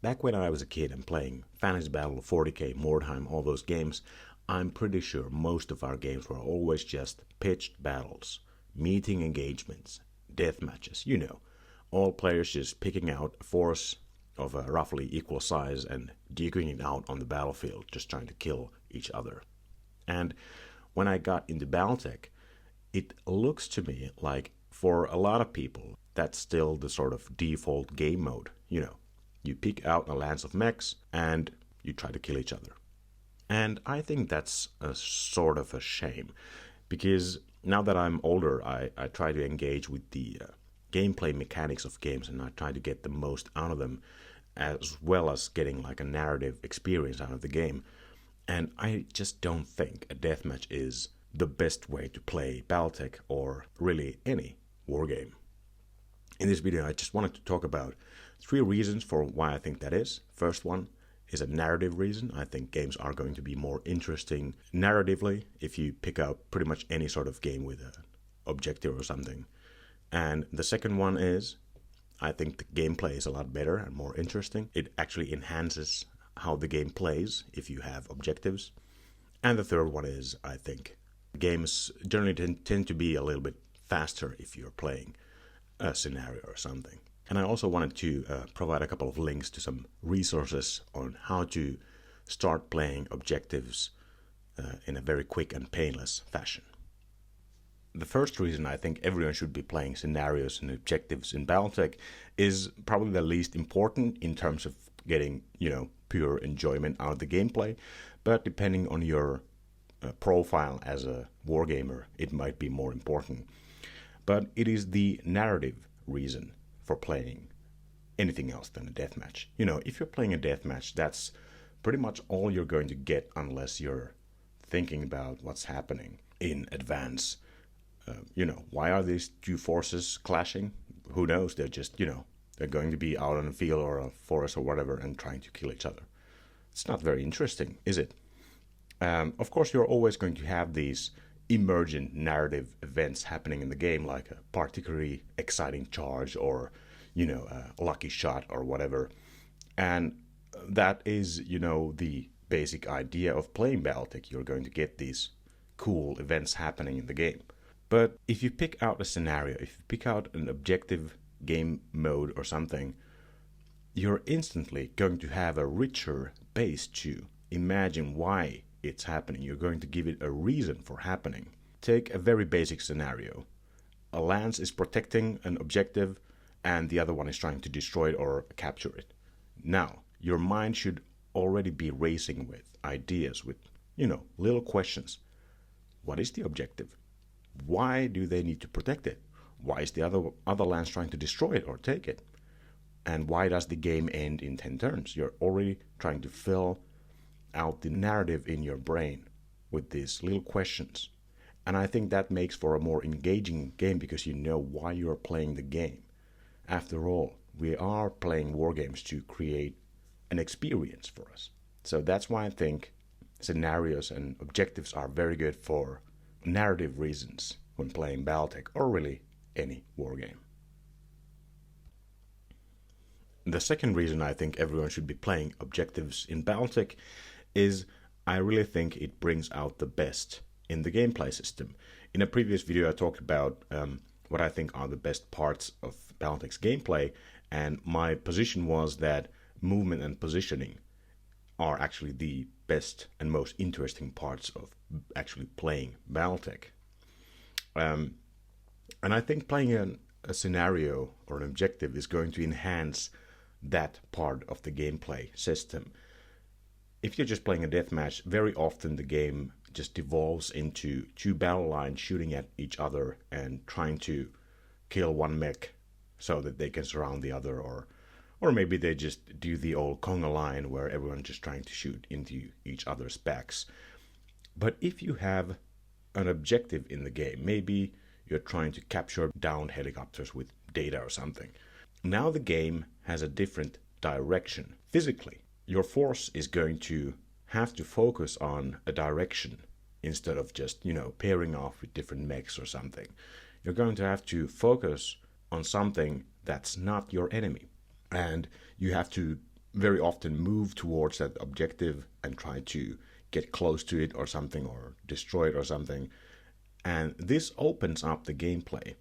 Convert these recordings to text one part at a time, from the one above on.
Back when I was a kid and playing Fantasy Battle, 40K, Mordheim, all those games, I'm pretty sure most of our games were always just pitched battles, meeting engagements, death matches, all players just picking out a force of a roughly equal size and duking it out on the battlefield, just trying to kill each other. And when I got into BattleTech, it looks to me like for a lot of people, that's still the sort of default game mode. You pick out a lance of mechs and you try to kill each other. And I think that's a sort of a shame, because now that I'm older, I try to engage with the gameplay mechanics of games, and I try to get the most out of them, as well as getting like a narrative experience out of the game. And I just don't think a deathmatch is the best way to play BattleTech or really any wargame. In this video, I just wanted to talk about 3 reasons for why I think that is. First one is a narrative reason. I think games are going to be more interesting narratively if you pick out pretty much any sort of game with an objective or something. And the second one is, I think the gameplay is a lot better and more interesting. It actually enhances how the game plays if you have objectives. And the third one is, I think games generally tend to be a little bit faster if you're playing a scenario or something. And I also wanted to provide a couple of links to some resources on how to start playing objectives in a very quick and painless fashion. The first reason I think everyone should be playing scenarios and objectives in BattleTech is probably the least important in terms of getting, pure enjoyment out of the gameplay. But depending on your profile as a wargamer, it might be more important. But it is the narrative reason for playing anything else than a deathmatch. If you're playing a deathmatch, that's pretty much all you're going to get unless you're thinking about what's happening in advance. Why are these 2 forces clashing? Who knows? They're just, they're going to be out on a field or a forest or whatever and trying to kill each other. It's not very interesting, is it? Of course, you're always going to have these emergent narrative events happening in the game, like a particularly exciting charge or, a lucky shot or whatever. And that is, the basic idea of playing BattleTech. You're going to get these cool events happening in the game. But if you pick out a scenario, if you pick out an objective game mode or something, you're instantly going to have a richer base to imagine why it's happening. You're going to give it a reason for happening. Take a very basic scenario. A lance is protecting an objective and the other one is trying to destroy it or capture it. Now, your mind should already be racing with ideas, with, little questions. What is the objective? Why do they need to protect it? Why is the other lance trying to destroy it or take it? And why does the game end in 10 turns? You're already trying to fill out the narrative in your brain with these little questions. And I think that makes for a more engaging game because you know why you're playing the game. After all, we are playing war games to create an experience for us. So that's why I think scenarios and objectives are very good for narrative reasons when playing BattleTech or really any war game. The second reason I think everyone should be playing objectives in BattleTech is I really think it brings out the best in the gameplay system. In a previous video I talked about what I think are the best parts of BattleTech's gameplay, and my position was that movement and positioning are actually the best and most interesting parts of actually playing BattleTech. And I think playing a scenario or an objective is going to enhance that part of the gameplay system. If you're just playing a deathmatch, very often the game just devolves into 2 battle lines shooting at each other and trying to kill one mech so that they can surround the other, or maybe they just do the old conga line where everyone's just trying to shoot into each other's backs. But if you have an objective in the game, maybe you're trying to capture downed helicopters with data or something, now the game has a different direction. Physically, your force is going to have to focus on a direction instead of just, pairing off with different mechs or something. You're going to have to focus on something that's not your enemy. And you have to very often move towards that objective and try to get close to it or something, or destroy it or something. And this opens up the gameplay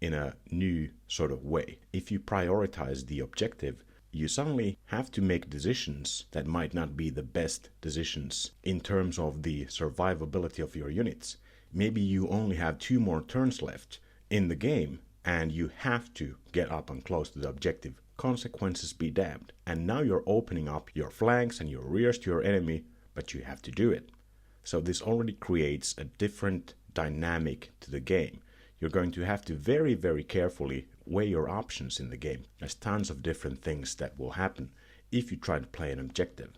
in a new sort of way. If you prioritize the objective, you suddenly have to make decisions that might not be the best decisions in terms of the survivability of your units. Maybe you only have 2 more turns left in the game, and you have to get up and close to the objective. Consequences be damned. And now you're opening up your flanks and your rears to your enemy, but you have to do it. So this already creates a different dynamic to the game. You're going to have to very, very carefully weigh your options in the game. There's tons of different things that will happen if you try to play an objective.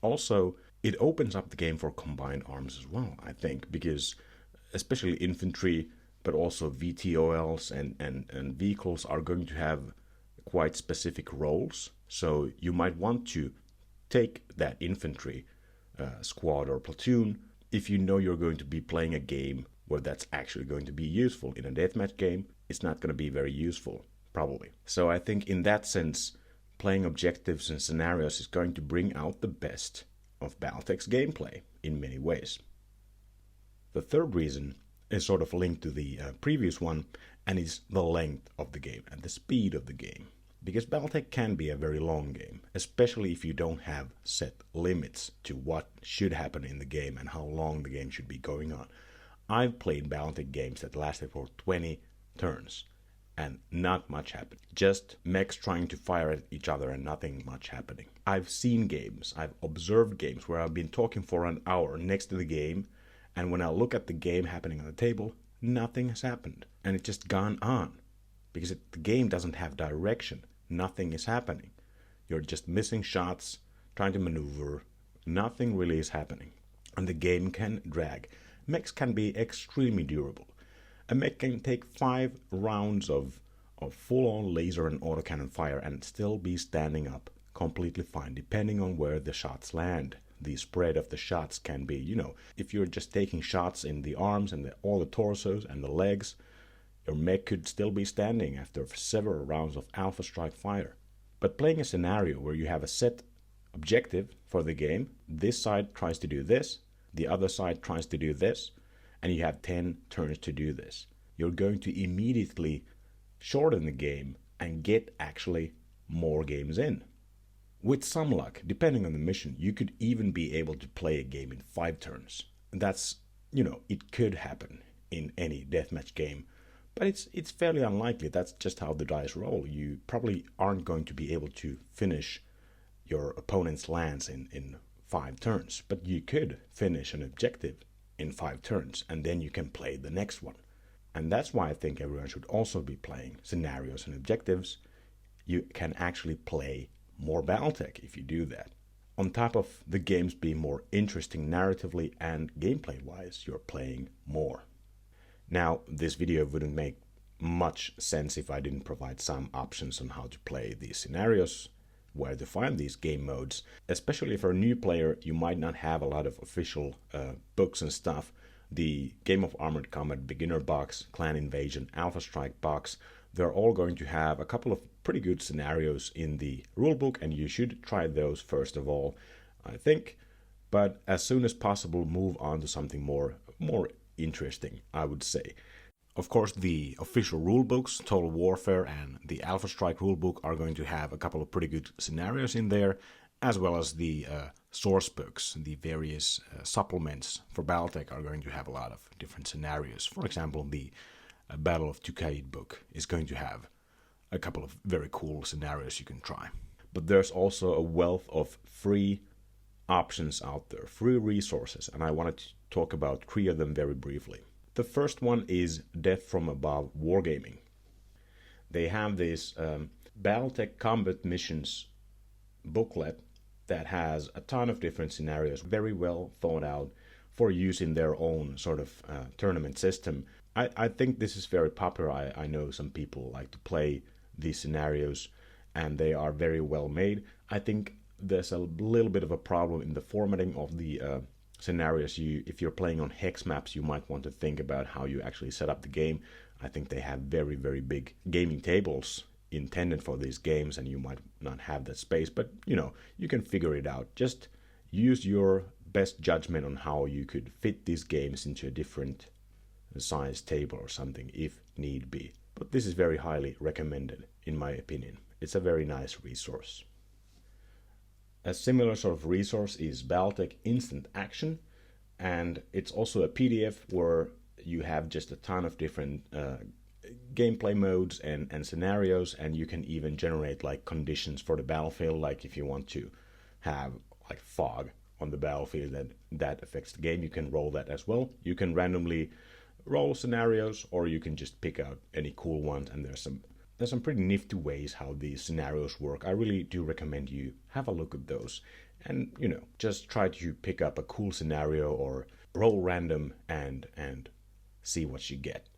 Also, it opens up the game for combined arms as well, I think, because especially infantry, but also VTOLs and vehicles are going to have quite specific roles. So you might want to take that infantry squad or platoon if you know you're going to be playing a game where that's actually going to be useful. In a deathmatch game, it's not going to be very useful, probably. So I think in that sense, playing objectives and scenarios is going to bring out the best of BattleTech's gameplay in many ways. The third reason is sort of linked to the previous one, and is the length of the game and the speed of the game. Because BattleTech can be a very long game, especially if you don't have set limits to what should happen in the game and how long the game should be going on. I've played BattleTech games that lasted for 20 turns, and not much happened. Just mechs trying to fire at each other and nothing much happening. I've seen games, I've observed games where I've been talking for an hour next to the game, and when I look at the game happening on the table, nothing has happened. And it's just gone on. Because the game doesn't have direction. Nothing is happening. You're just missing shots, trying to maneuver. Nothing really is happening. And the game can drag. Mechs can be extremely durable. A mech can take 5 rounds of full-on laser and autocannon fire and still be standing up completely fine, depending on where the shots land. The spread of the shots can be, if you're just taking shots in the arms and all the torsos and the legs, your mech could still be standing after several rounds of alpha strike fire. But playing a scenario where you have a set objective for the game, this side tries to do this, the other side tries to do this, and you have 10 turns to do this. You're going to immediately shorten the game and get actually more games in. With some luck, depending on the mission, you could even be able to play a game in 5 turns. That's, it could happen in any deathmatch game, but it's fairly unlikely. That's just how the dice roll. You probably aren't going to be able to finish your opponent's lands in 5 turns, but you could finish an objective in 5 turns, and then you can play the next one. And that's why I think everyone should also be playing scenarios and objectives. You can actually play more BattleTech if you do that. On top of the games being more interesting narratively and gameplay-wise, you're playing more. Now, this video wouldn't make much sense if I didn't provide some options on how to play these scenarios, where to find these game modes. Especially if you're a new player, you might not have a lot of official books and stuff. The Game of Armored Combat Beginner box, Clan Invasion, Alpha Strike box, they're all going to have a couple of pretty good scenarios in the rulebook, and you should try those first of all, I think. But as soon as possible, move on to something more interesting, I would say. Of course, the official rulebooks, Total Warfare and the Alpha Strike rulebook, are going to have a couple of pretty good scenarios in there, as well as the source books. The various supplements for BattleTech are going to have a lot of different scenarios. For example, the Battle of Tukaid book is going to have a couple of very cool scenarios you can try. But there's also a wealth of free options out there, free resources, and I wanted to talk about 3 of them very briefly. The first one is Death from Above Wargaming. They have this BattleTech Combat Missions booklet that has a ton of different scenarios, very well thought out for use in their own sort of tournament system. I think this is very popular. I know some people like to play these scenarios, and they are very well made. I think there's a little bit of a problem in the formatting of the scenarios. If you're playing on hex maps, you might want to think about how you actually set up the game. I think they have very, very big gaming tables intended for these games and you might not have that space, but you can figure it out. Just use your best judgment on how you could fit these games into a different size table or something if need be. But this is very highly recommended in my opinion. It's a very nice resource. A similar sort of resource is BattleTech Instant Action, and it's also a PDF where you have just a ton of different gameplay modes and scenarios, and you can even generate like conditions for the battlefield, like if you want to have like fog on the battlefield that affects the game, you can roll that as well. You can randomly roll scenarios, or you can just pick out any cool ones, and there's some pretty nifty ways how these scenarios work. I really do recommend you have a look at those and just try to pick up a cool scenario or roll random and see what you get.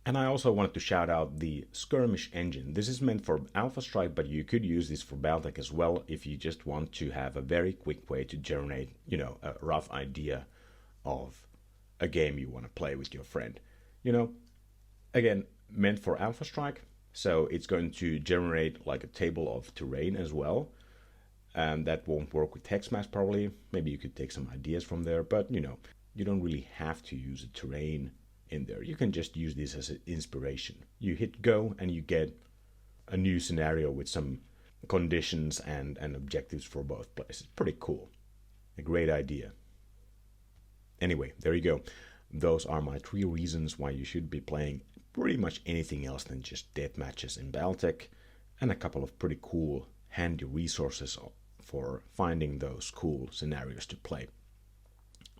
And I also wanted to shout out the Skirmish Engine. This is meant for Alpha Strike, but you could use this for BattleTech as well if you just want to have a very quick way to generate, a rough idea of a game you want to play with your friend. Again, meant for Alpha Strike, so it's going to generate like a table of terrain as well. And that won't work with TextMaps probably. Maybe you could take some ideas from there, but you don't really have to use a terrain in there. You can just use this as an inspiration. You hit go and you get a new scenario with some conditions and objectives for both places. Pretty cool. A great idea. Anyway, there you go. Those are my 3 reasons why you should be playing pretty much anything else than just deathmatches in BattleTech, and a couple of pretty cool handy resources for finding those cool scenarios to play.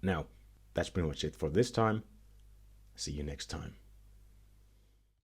Now, that's pretty much it for this time. See you next time.